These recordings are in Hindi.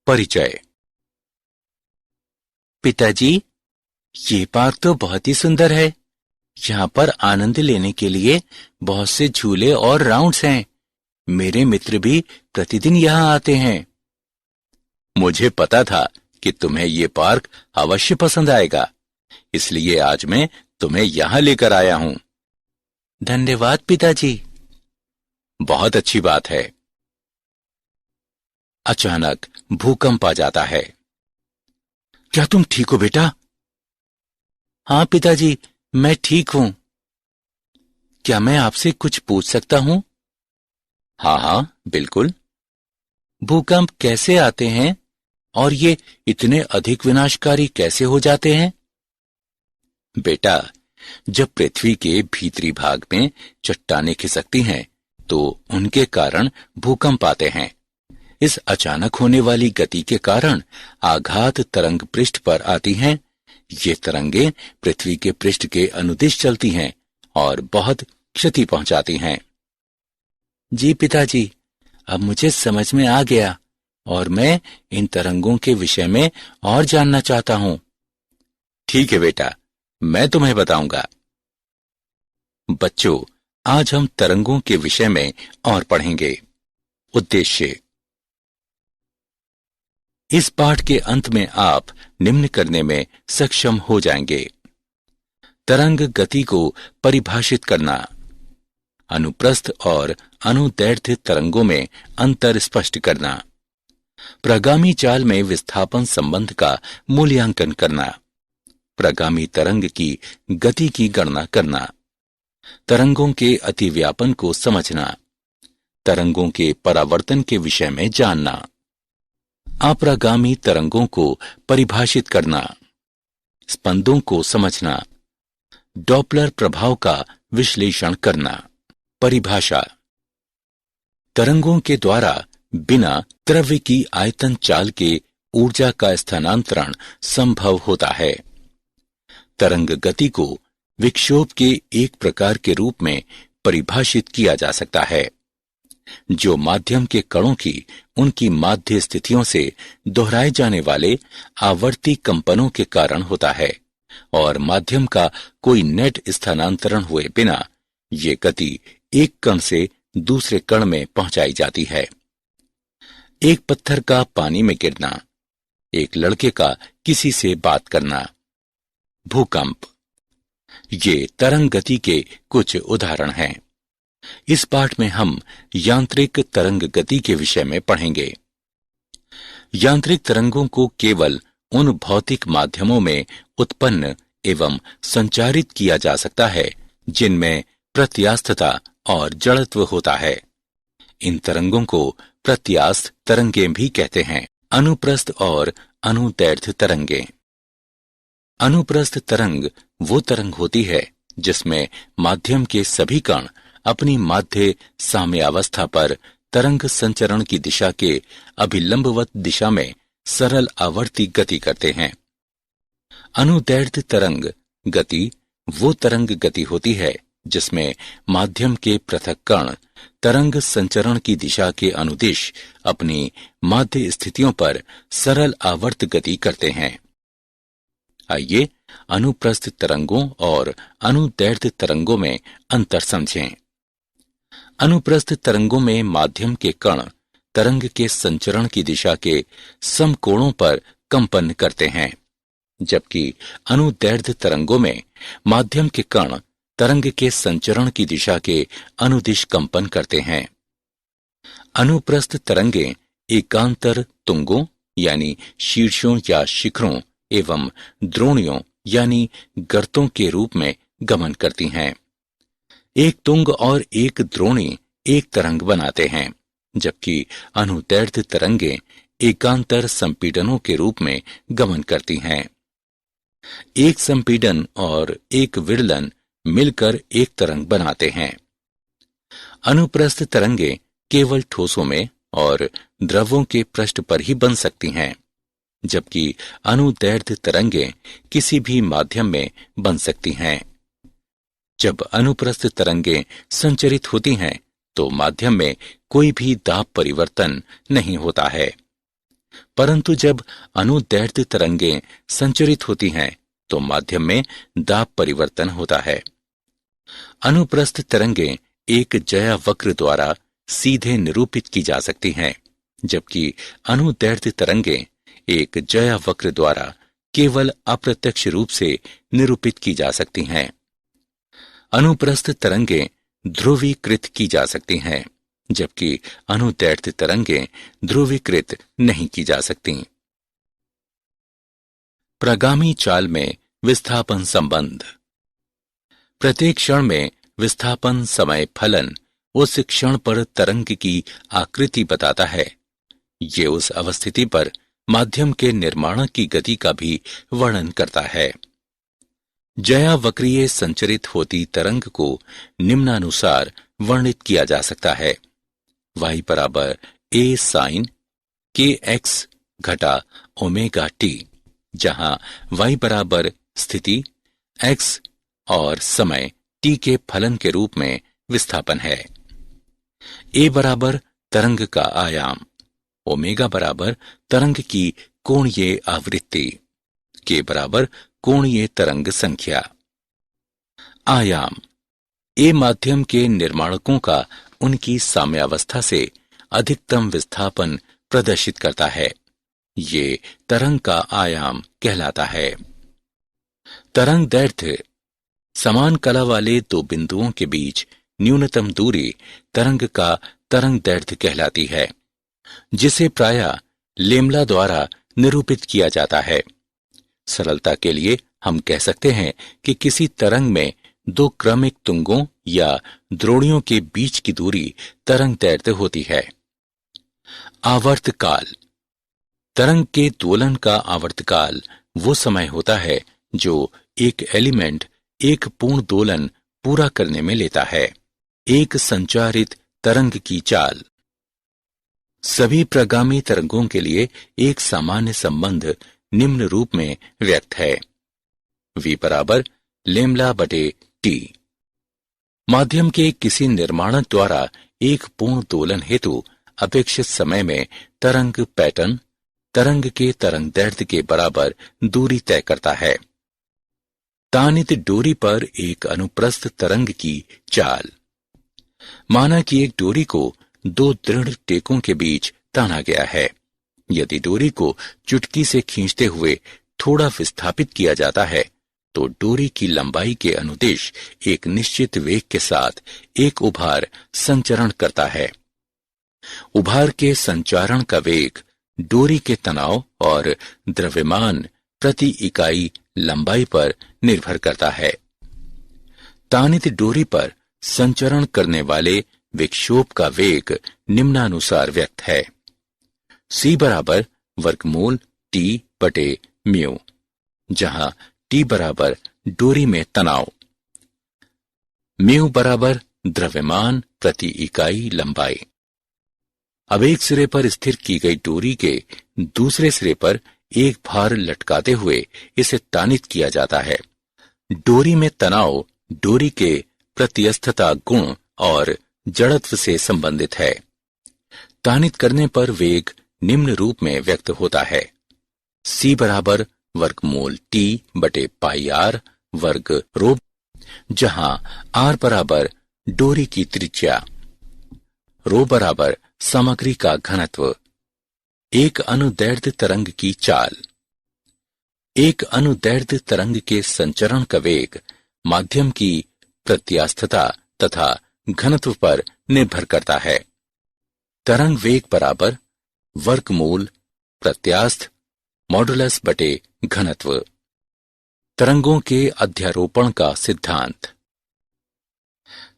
परिचय। पिताजी, ये पार्क तो बहुत ही सुंदर है। यहाँ पर आनंद लेने के लिए बहुत से झूले और राउंड्स हैं। मेरे मित्र भी प्रतिदिन यहाँ आते हैं। मुझे पता था कि तुम्हें ये पार्क अवश्य पसंद आएगा, इसलिए आज मैं तुम्हें यहाँ लेकर आया हूँ। धन्यवाद पिताजी। बहुत अच्छी बात है। अचानक भूकंप आ जाता है। क्या तुम ठीक हो बेटा? हाँ पिताजी, मैं ठीक हूं। क्या मैं आपसे कुछ पूछ सकता हूं? हाँ हाँ, बिल्कुल। भूकंप कैसे आते हैं और ये इतने अधिक विनाशकारी कैसे हो जाते हैं? बेटा, जब पृथ्वी के भीतरी भाग में चट्टानें खिसकती हैं, तो उनके कारण भूकंप आते हैं। इस अचानक होने वाली गति के कारण आघात तरंग पृष्ठ पर आती हैं। ये तरंगें पृथ्वी के पृष्ठ के अनुदिश चलती हैं और बहुत क्षति पहुंचाती हैं। जी पिताजी, अब मुझे समझ में आ गया और मैं इन तरंगों के विषय में और जानना चाहता हूं। ठीक है बेटा, मैं तुम्हें बताऊंगा। बच्चों, आज हम तरंगों के विषय में और पढ़ेंगे। उद्देश्य। इस पाठ के अंत में आप निम्न करने में सक्षम हो जाएंगे। तरंग गति को परिभाषित करना, अनुप्रस्थ और अनुदैर्ध्य तरंगों में अंतर स्पष्ट करना, प्रगामी चाल में विस्थापन संबंध का मूल्यांकन करना, प्रगामी तरंग की गति की गणना करना, तरंगों के अतिव्यापन को समझना, तरंगों के परावर्तन के विषय में जानना, अप्रगामी तरंगों को परिभाषित करना, स्पंदों को समझना, डॉपलर प्रभाव का विश्लेषण करना। परिभाषा। तरंगों के द्वारा बिना द्रव्य की आयतन चाल के ऊर्जा का स्थानांतरण संभव होता है। तरंग गति को विक्षोभ के एक प्रकार के रूप में परिभाषित किया जा सकता है, जो माध्यम के कणों की उनकी माध्य स्थितियों से दोहराए जाने वाले आवर्ती कंपनों के कारण होता है और माध्यम का कोई नेट स्थानांतरण हुए बिना ये गति एक कण से दूसरे कण में पहुंचाई जाती है। एक पत्थर का पानी में गिरना, एक लड़के का किसी से बात करना। भूकंप। ये तरंग गति के कुछ उदाहरण हैं। इस पाठ में हम यांत्रिक तरंग गति के विषय में पढ़ेंगे। यांत्रिक तरंगों को केवल उन भौतिक माध्यमों में उत्पन्न एवं संचारित किया जा सकता है जिनमें प्रत्यास्थता और जड़त्व होता है। इन तरंगों को प्रत्यास्थ तरंगें भी कहते हैं। अनुप्रस्थ और अनुदैर्ध्य तरंगें। अनुप्रस्थ तरंग वो तरंग होती है जिसमें माध्यम के सभी कण अपनी माध्य साम्यावस्था पर तरंग संचरण की दिशा के अभिलंबवत दिशा में सरल आवर्ती गति करते हैं। अनुदैर्ध्य तरंग गति वो तरंग गति होती है जिसमें माध्यम के पृथक कण तरंग संचरण की दिशा के अनुदिश अपनी माध्य स्थितियों पर सरल आवर्त गति करते हैं। आइए अनुप्रस्थ तरंगों और अनुदैर्ध्य तरंगों में अंतर समझें। अनुप्रस्थ तरंगों में माध्यम के कण तरंग के संचरण की दिशा के समकोणों पर कंपन करते हैं, जबकि अनुदैर्ध्य तरंगों में माध्यम के कण तरंग के संचरण की दिशा के अनुदिश कंपन करते हैं। अनुप्रस्थ तरंगें एकांतर तुंगों यानी शीर्षों या शिखरों एवं द्रोणियों यानी गर्तों के रूप में गमन करती हैं। एक तुंग और एक द्रोणी एक तरंग बनाते हैं, जबकि अनुदैर्ध्य तरंगें एकांतर संपीडनों के रूप में गमन करती हैं। एक संपीडन और एक विदलन मिलकर एक तरंग बनाते हैं। अनुप्रस्थ तरंगें केवल ठोसों में और द्रवों के पृष्ठ पर ही बन सकती हैं, जबकि अनुदैर्ध्य तरंगें किसी भी माध्यम में बन सकती हैं। जब अनुप्रस्थ तरंगें संचरित होती हैं तो माध्यम में कोई भी दाब परिवर्तन नहीं होता है। परंतु जब अनुदैर्ध्य तरंगें संचरित होती हैं तो माध्यम में दाब परिवर्तन होता है। अनुप्रस्थ तरंगें एक ज्या वक्र द्वारा सीधे निरूपित की जा सकती हैं, जबकि अनुदैर्ध्य तरंगें एक ज्या वक्र द्वारा केवल अप्रत्यक्ष रूप से निरूपित की जा सकती हैं। अनुप्रस्थ तरंगें ध्रुवीकृत की जा सकती हैं, जबकि अनुदैर्ध्य तरंगें ध्रुवीकृत नहीं की जा सकती। प्रगामी चाल में विस्थापन संबंध। प्रत्येक क्षण में विस्थापन समय फलन उस क्षण पर तरंग की आकृति बताता है। ये उस अवस्थिति पर माध्यम के निर्माण की गति का भी वर्णन करता है। ज्या वक्रीय संचरित होती तरंग को निम्नानुसार वर्णित किया जा सकता है। y बराबर a sin kx घटा ओमेगा t, जहां y बराबर स्थिति x और समय t के फलन के रूप में विस्थापन है। a बराबर तरंग का आयाम, ओमेगा बराबर तरंग की कोणीय आवृत्ति, k बराबर कोणीय तरंग संख्या। आयाम ए माध्यम के निर्माणकों का उनकी साम्यावस्था से अधिकतम विस्थापन प्रदर्शित करता है। ये तरंग का आयाम कहलाता है। तरंग दैर्ध्य समान कला वाले दो बिंदुओं के बीच न्यूनतम दूरी तरंग का तरंग दैर्ध्य कहलाती है, जिसे प्रायः लेम्ला द्वारा निरूपित किया जाता है। सरलता के लिए हम कह सकते हैं कि किसी तरंग में दो क्रमिक तुंगों या द्रोणियों के बीच की दूरी तरंग दैर्ध्य होती है। आवर्तकाल। तरंग के दोलन का आवर्तकाल वो समय होता है जो एक एलिमेंट एक पूर्ण दोलन पूरा करने में लेता है। एक संचारित तरंग की चाल। सभी प्रगामी तरंगों के लिए एक सामान्य संबंध निम्न रूप में व्यक्त है। v बराबर लेम्ला बटे टी। माध्यम के किसी निर्माणक द्वारा एक पूर्ण दोलन हेतु अपेक्षित समय में तरंग पैटर्न तरंग के तरंग दैर्ध्य के बराबर दूरी तय करता है। तानित डोरी पर एक अनुप्रस्थ तरंग की चाल। माना कि एक डोरी को दो दृढ़ टेकों के बीच ताना गया है। यदि डोरी को चुटकी से खींचते हुए थोड़ा विस्थापित किया जाता है तो डोरी की लंबाई के अनुदिश एक निश्चित वेग के साथ एक उभार संचरण करता है। उभार के संचारण का वेग डोरी के तनाव और द्रव्यमान प्रति इकाई लंबाई पर निर्भर करता है। तानित डोरी पर संचरण करने वाले विक्षोभ का वेग निम्नानुसार व्यक्त है। c बराबर वर्गमूल t बटे म्यू, जहां t बराबर डोरी में तनाव, म्यू बराबर द्रव्यमान प्रति इकाई लंबाई। अब एक सिरे पर स्थिर की गई डोरी के दूसरे सिरे पर एक भार लटकाते हुए इसे तानित किया जाता है। डोरी में तनाव डोरी के प्रत्यस्थता गुण और जड़त्व से संबंधित है। तानित करने पर वेग निम्न रूप में व्यक्त होता है। c बराबर वर्गमूल t बटे पाई आर वर्ग रो, जहां r बराबर डोरी की त्रिज्या, रो बराबर सामग्री का घनत्व। एक अनुदैर्ध्य तरंग की चाल। एक अनुदैर्ध्य तरंग के संचरण का वेग माध्यम की प्रत्यास्थता तथा घनत्व पर निर्भर करता है। तरंग वेग बराबर वर्गमूल प्रत्यास्थ मॉडुलस बटे घनत्व। तरंगों के अध्यारोपण का सिद्धांत।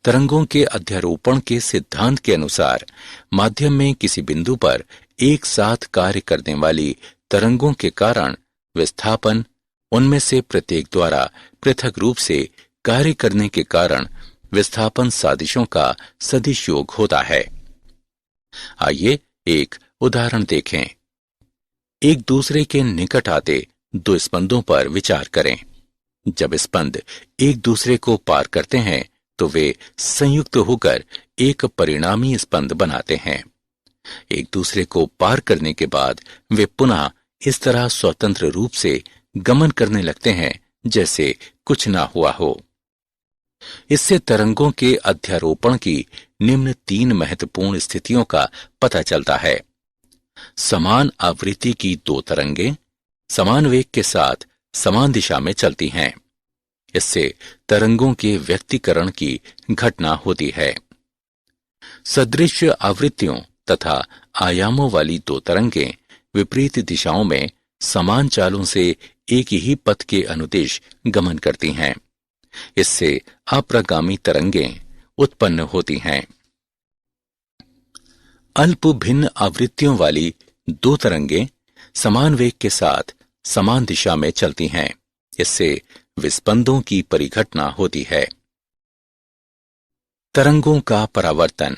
तरंगों के अध्यारोपण के सिद्धांत के अनुसार माध्यम में किसी बिंदु पर एक साथ कार्य करने वाली तरंगों के कारण विस्थापन उनमें से प्रत्येक द्वारा पृथक रूप से कार्य करने के कारण विस्थापन सादिशों का सदिश योग होता है। आइए एक उदाहरण देखें। एक दूसरे के निकट आते दो स्पंदों पर विचार करें। जब स्पंद एक दूसरे को पार करते हैं तो वे संयुक्त होकर एक परिणामी स्पंद बनाते हैं। एक दूसरे को पार करने के बाद वे पुनः इस तरह स्वतंत्र रूप से गमन करने लगते हैं जैसे कुछ ना हुआ हो। इससे तरंगों के अध्यारोपण की निम्न 3 महत्वपूर्ण स्थितियों का पता चलता है। समान आवृत्ति की 2 तरंगें समान वेग के साथ समान दिशा में चलती हैं। इससे तरंगों के व्यक्तीकरण की घटना होती है। सदृश आवृत्तियों तथा आयामों वाली 2 तरंगें विपरीत दिशाओं में समान चालों से एक ही पथ के अनुदिश गमन करती हैं। इससे अप्रगामी तरंगें उत्पन्न होती हैं। अल्प भिन्न आवृत्तियों वाली 2 तरंगें समान वेग के साथ समान दिशा में चलती हैं। इससे विस्पंदों की परिघटना होती है। तरंगों का परावर्तन।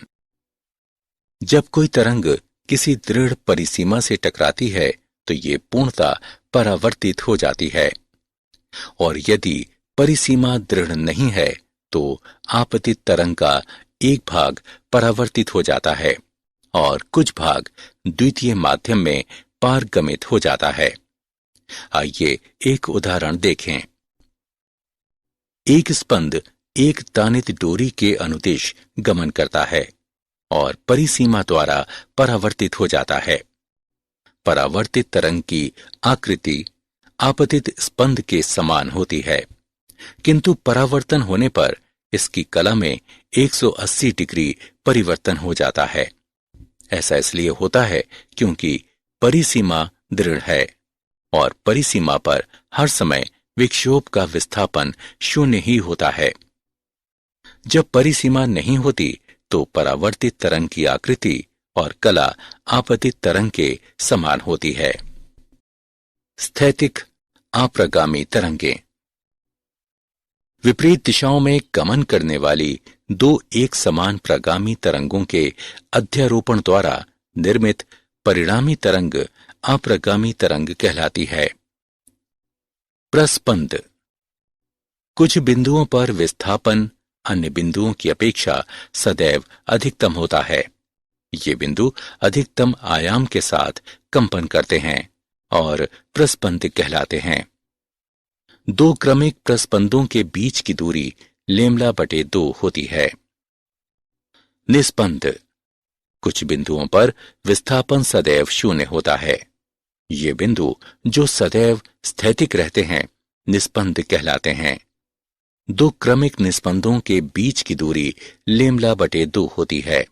जब कोई तरंग किसी दृढ़ परिसीमा से टकराती है तो ये पूर्णतः परावर्तित हो जाती है, और यदि परिसीमा दृढ़ नहीं है तो आपतित तरंग का एक भाग परावर्तित हो जाता है और कुछ भाग द्वितीय माध्यम में पारगमित हो जाता है। आइए एक उदाहरण देखें। एक स्पंद एक तानित डोरी के अनुदिश गमन करता है और परिसीमा द्वारा परावर्तित हो जाता है। परावर्तित तरंग की आकृति आपतित स्पंद के समान होती है, किंतु परावर्तन होने पर इसकी कला में 180 डिग्री परिवर्तन हो जाता है। ऐसा इसलिए होता है क्योंकि परिसीमा दृढ़ है और परिसीमा पर हर समय विक्षोभ का विस्थापन शून्य ही होता है। जब परिसीमा नहीं होती तो परावर्तित तरंग की आकृति और कला आपतित तरंग के समान होती है। स्थैतिक अप्रगामी तरंगें। विपरीत दिशाओं में गमन करने वाली 2 एक समान प्रगामी तरंगों के अध्यारोपण द्वारा निर्मित परिणामी तरंग अप्रगामी तरंग कहलाती है। प्रस्पंद। कुछ बिंदुओं पर विस्थापन अन्य बिंदुओं की अपेक्षा सदैव अधिकतम होता है। ये बिंदु अधिकतम आयाम के साथ कंपन करते हैं और प्रस्पंद कहलाते हैं। 2 क्रमिक प्रस्पंदों के बीच की दूरी λ/2 होती है। निस्पंद। कुछ बिंदुओं पर विस्थापन सदैव शून्य होता है। ये बिंदु जो सदैव स्थैतिक रहते हैं निस्पंद कहलाते हैं। 2 क्रमिक निस्पंदों के बीच की दूरी λ/2 होती है।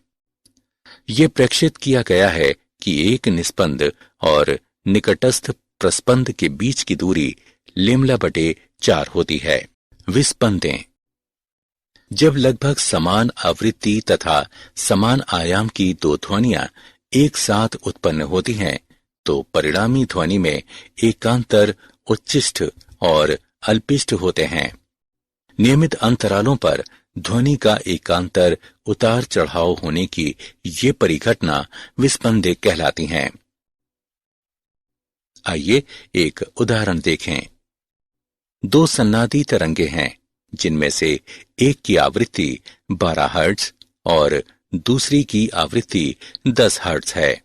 ये प्रेक्षित किया गया है कि एक निस्पंद और निकटस्थ प्रस्पंद के बीच की दूरी λ/4 होती है। विस्पंदें। जब लगभग समान आवृत्ति तथा समान आयाम की 2 ध्वनियां एक साथ उत्पन्न होती हैं तो परिणामी ध्वनि में एकांतर उच्चिष्ठ और अल्पिष्ठ होते हैं। नियमित अंतरालों पर ध्वनि का एकांतर उतार चढ़ाव होने की ये परिघटना विस्पंदे कहलाती हैं। आइए एक उदाहरण देखें। 2 सन्नादी तरंगे हैं जिनमें से एक की आवृत्ति 12 हर्ट्ज और दूसरी की आवृत्ति 10 हर्ट्ज है।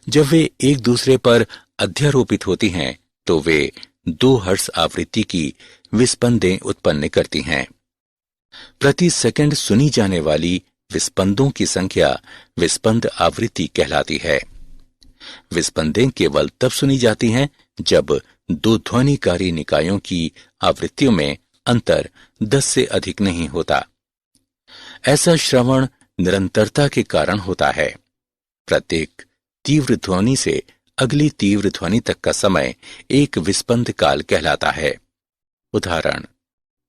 जब वे एक दूसरे पर अध्यारोपित होती हैं तो वे 2 हर्ट्ज आवृत्ति की विस्पंदें उत्पन्न करती हैं। प्रति सेकंड सुनी जाने वाली विस्पंदों की संख्या विस्पंद आवृत्ति कहलाती है। विस्पंदें केवल तब सुनी जाती हैं जब 2 ध्वनिकारी निकायों की आवृत्तियों में अंतर 10 से अधिक नहीं होता। ऐसा श्रवण निरंतरता के कारण होता है। प्रत्येक तीव्र ध्वनि से अगली तीव्र ध्वनि तक का समय एक विस्पंद काल कहलाता है। उदाहरण।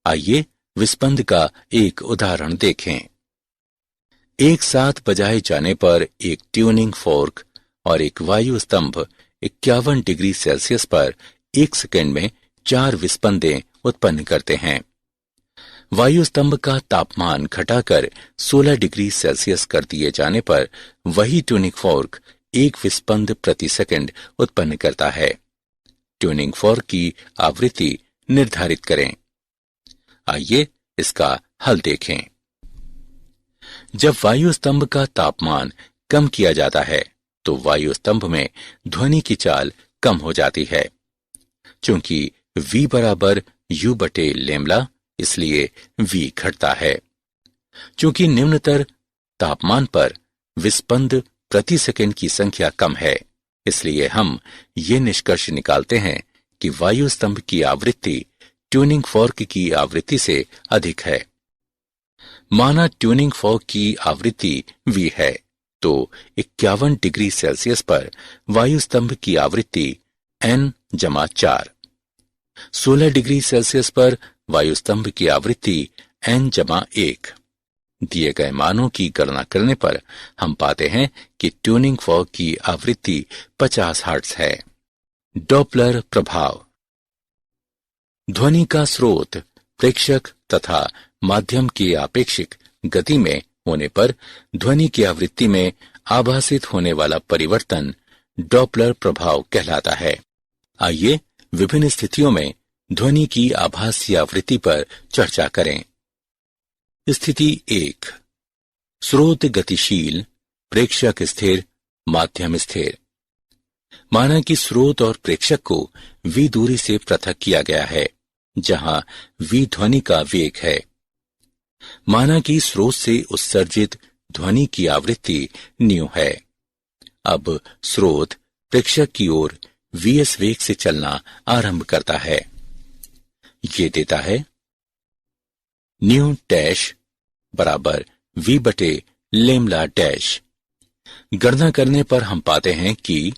आइए विस्पंद का एक उदाहरण देखें। एक साथ बजाए जाने पर एक ट्यूनिंग फोर्क और एक वायु स्तंभ 51 डिग्री सेल्सियस पर 1 सेकंड में 4 विस्पंदें उत्पन्न करते हैं। वायु स्तंभ का तापमान घटाकर 16 डिग्री सेल्सियस कर दिए जाने पर वही ट्यूनिंग फोर्क 1 विस्पंद प्रति सेकंड उत्पन्न करता है। ट्यूनिंग फोर्क की आवृत्ति निर्धारित करें। आइए इसका हल देखें। जब वायु स्तंभ का तापमान कम किया जाता है तो वायु स्तंभ में ध्वनि की चाल कम हो जाती है। चूंकि V बराबर U बटे लैम्ब्डा, इसलिए V घटता है। चूंकि निम्नतर तापमान पर विस्पंद प्रति सेकंड की संख्या कम है, इसलिए हम ये निष्कर्ष निकालते हैं कि वायु स्तंभ की आवृत्ति ट्यूनिंग फॉर्क की आवृत्ति से अधिक है। माना ट्यूनिंग फॉर्क की आवृत्ति V है तो 51 डिग्री सेल्सियस पर वायु स्तंभ की आवृत्ति N-4, 16 डिग्री सेल्सियस पर वायु स्तंभ की आवृत्ति N-1। दिए गए मानों की गणना करने पर हम पाते हैं कि ट्यूनिंग फॉर्क की आवृत्ति 50 हर्ट्ज है। डॉपलर प्रभाव। ध्वनि का स्रोत प्रेक्षक तथा माध्यम की आपेक्षिक गति में होने पर ध्वनि की आवृत्ति में आभासित होने वाला परिवर्तन डॉपलर प्रभाव कहलाता है। आइए विभिन्न स्थितियों में ध्वनि की आभासी आवृत्ति पर चर्चा करें। स्थिति 1। स्रोत गतिशील, प्रेक्षक स्थिर, माध्यम स्थिर। माना कि स्रोत और प्रेक्षक को V दूरी से पृथक किया गया है, जहां V ध्वनि का वेग है। माना कि स्रोत से उत्सर्जित ध्वनि की आवृत्ति न्यू है। अब स्रोत प्रेक्षक की ओर Vs वेग से चलना आरंभ करता है। ये देता है न्यू डैश बराबर V बटे लैम्ब्डा डैश। गणना करने पर हम पाते हैं कि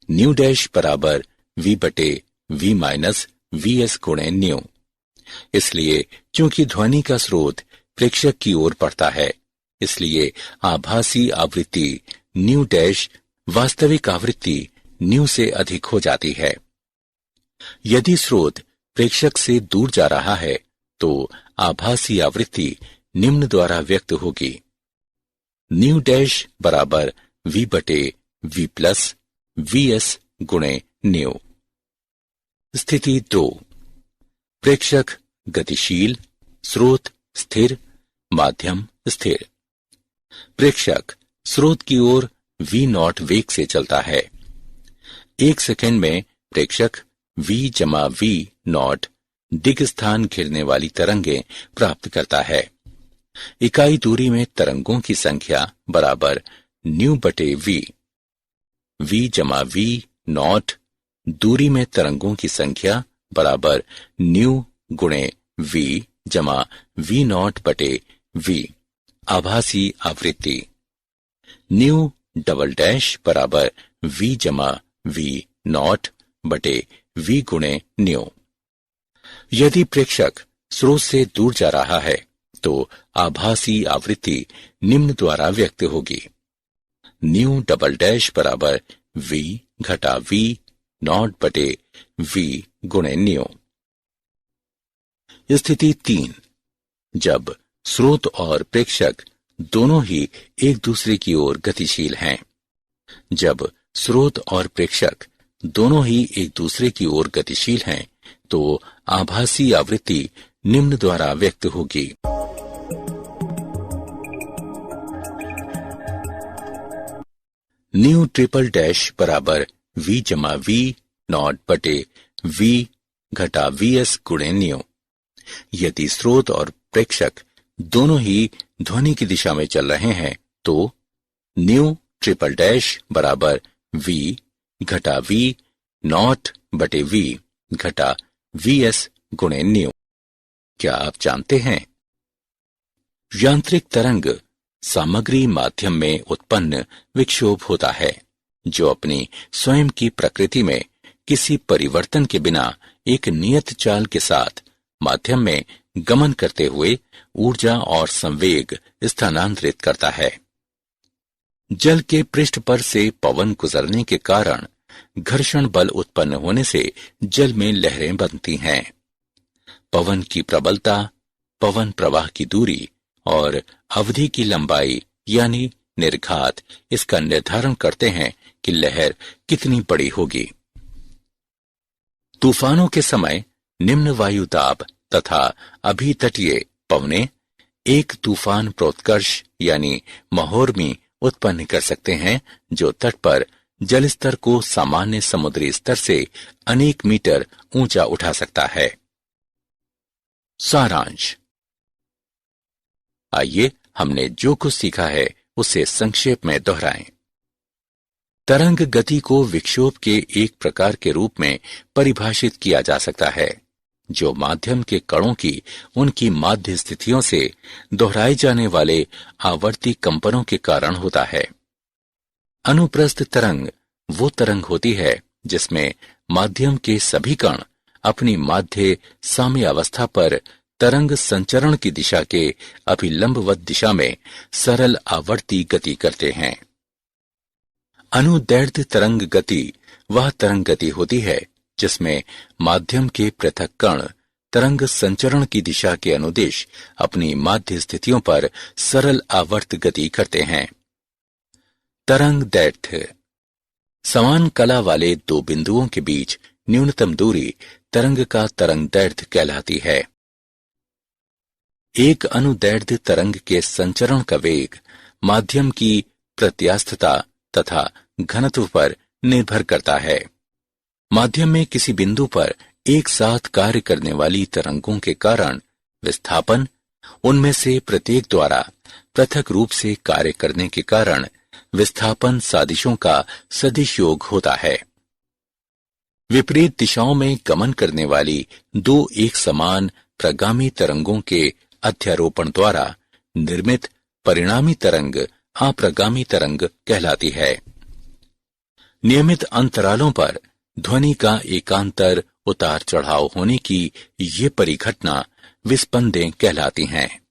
न्यू डैश बराबर V बटे V माइनस Vs गुणे न्यू। इसलिए चूंकि ध्वनि का स्रोत प्रेक्षक की ओर बढ़ता है, इसलिए आभासी आवृत्ति न्यू डैश वास्तविक आवृत्ति न्यू से अधिक हो जाती है। यदि स्रोत प्रेक्षक से दूर जा रहा है तो आभासी आवृत्ति निम्न द्वारा व्यक्त होगी। न्यू डैश बराबर V बटे V प्लस Vs गुणे न्यू। स्थिति 2। प्रेक्षक गतिशील, स्रोत स्थिर, माध्यम स्थिर। प्रेक्षक स्रोत की ओर V0 वेग से चलता है। 1 सेकंड में प्रेक्षक V-V0 दिग स्थान घेरने वाली तरंगें प्राप्त करता है। इकाई दूरी में तरंगों की संख्या बराबर न्यू बटे V। V-V0 दूरी में तरंगों की संख्या बराबर न्यू गुणे V जमा V0 बटे V। आभासी आवृत्ति न्यू डबल डैश बराबर V जमा V0 बटे V गुणे न्यू। यदि प्रेक्षक स्रोत से दूर जा रहा है तो आभासी आवृत्ति निम्न द्वारा व्यक्त होगी। न्यू डबल डैश बराबर V घटा V0 बटे V गुणे न्यू। स्थिति 3। जब स्रोत और प्रेक्षक दोनों ही एक दूसरे की ओर गतिशील हैं। जब स्रोत और प्रेक्षक दोनों ही एक दूसरे की ओर गतिशील हैं तो आभासी आवृत्ति निम्न द्वारा व्यक्त होगी। न्यू ट्रिपल डैश बराबर V जमा V0 बटे V घटा Vs गुणे न्यू। यदि स्रोत और प्रेक्षक दोनों ही ध्वनि की दिशा में चल रहे हैं तो न्यू ट्रिपल डैश बराबर V घटा V0 बटे V घटा Vs गुणे न्यू। क्या आप जानते हैं? यांत्रिक तरंग सामग्री माध्यम में उत्पन्न विक्षोभ होता है जो अपनी स्वयं की प्रकृति में किसी परिवर्तन के बिना एक नियत चाल के साथ माध्यम में गमन करते हुए ऊर्जा और संवेग स्थानांतरित करता है। जल के पृष्ठ पर से पवन गुजरने के कारण घर्षण बल उत्पन्न होने से जल में लहरें बनती हैं। पवन की प्रबलता, पवन प्रवाह की दूरी और अवधि की लंबाई यानी निर्घात इसका निर्धारण करते हैं कि लहर कितनी बड़ी होगी। तूफानों के समय निम्न वायु दाब तथा अभितटीय पवनें एक तूफान प्रोत्कर्ष यानी महोर्मी उत्पन्न कर सकते हैं जो तट पर जल स्तर को सामान्य समुद्री स्तर से अनेक मीटर ऊंचा उठा सकता है। सारांश। आइए हमने जो कुछ सीखा है उसे संक्षेप में दोहराएं। तरंग गति को विक्षोभ के एक प्रकार के रूप में परिभाषित किया जा सकता है जो माध्यम के कणों की उनकी माध्य स्थितियों से दोहराए जाने वाले आवर्ती कंपनों के कारण होता है। अनुप्रस्थ तरंग वो तरंग होती है जिसमें माध्यम के सभी कण अपनी माध्य साम्यावस्था पर तरंग संचरण की दिशा के अभिलंबवत दिशा में सरल आवर्ती गति करते हैं। अनुदैर्घ्य तरंग गति वह तरंग गति होती है जिसमें माध्यम के पृथक कण तरंग संचरण की दिशा के अनुदिश अपनी माध्य स्थितियों पर सरल आवर्त गति करते हैं। तरंग दैर्घ्य समान कला वाले दो बिंदुओं के बीच न्यूनतम दूरी तरंग का तरंग दैर्घ्य कहलाती है। एक अनुदैर्घ्य तरंग के संचरण का वेग माध्यम की प्रत्यास्थता तथा घनत्व पर निर्भर करता है। माध्यम में किसी बिंदु पर एक साथ कार्य करने वाली तरंगों के कारण विस्थापन उनमें से प्रत्येक द्वारा पृथक रूप से कार्य करने के कारण विस्थापन सादिशों का सदिश योग होता है। विपरीत दिशाओं में गमन करने वाली दो एक समान प्रगामी तरंगों के अध्यारोपण द्वारा निर्मित परिणामी तरंग अप्रगामी तरंग कहलाती है। नियमित अंतरालों पर ध्वनि का एकांतर उतार चढ़ाव होने की ये परिघटना विस्पंदें कहलाती हैं।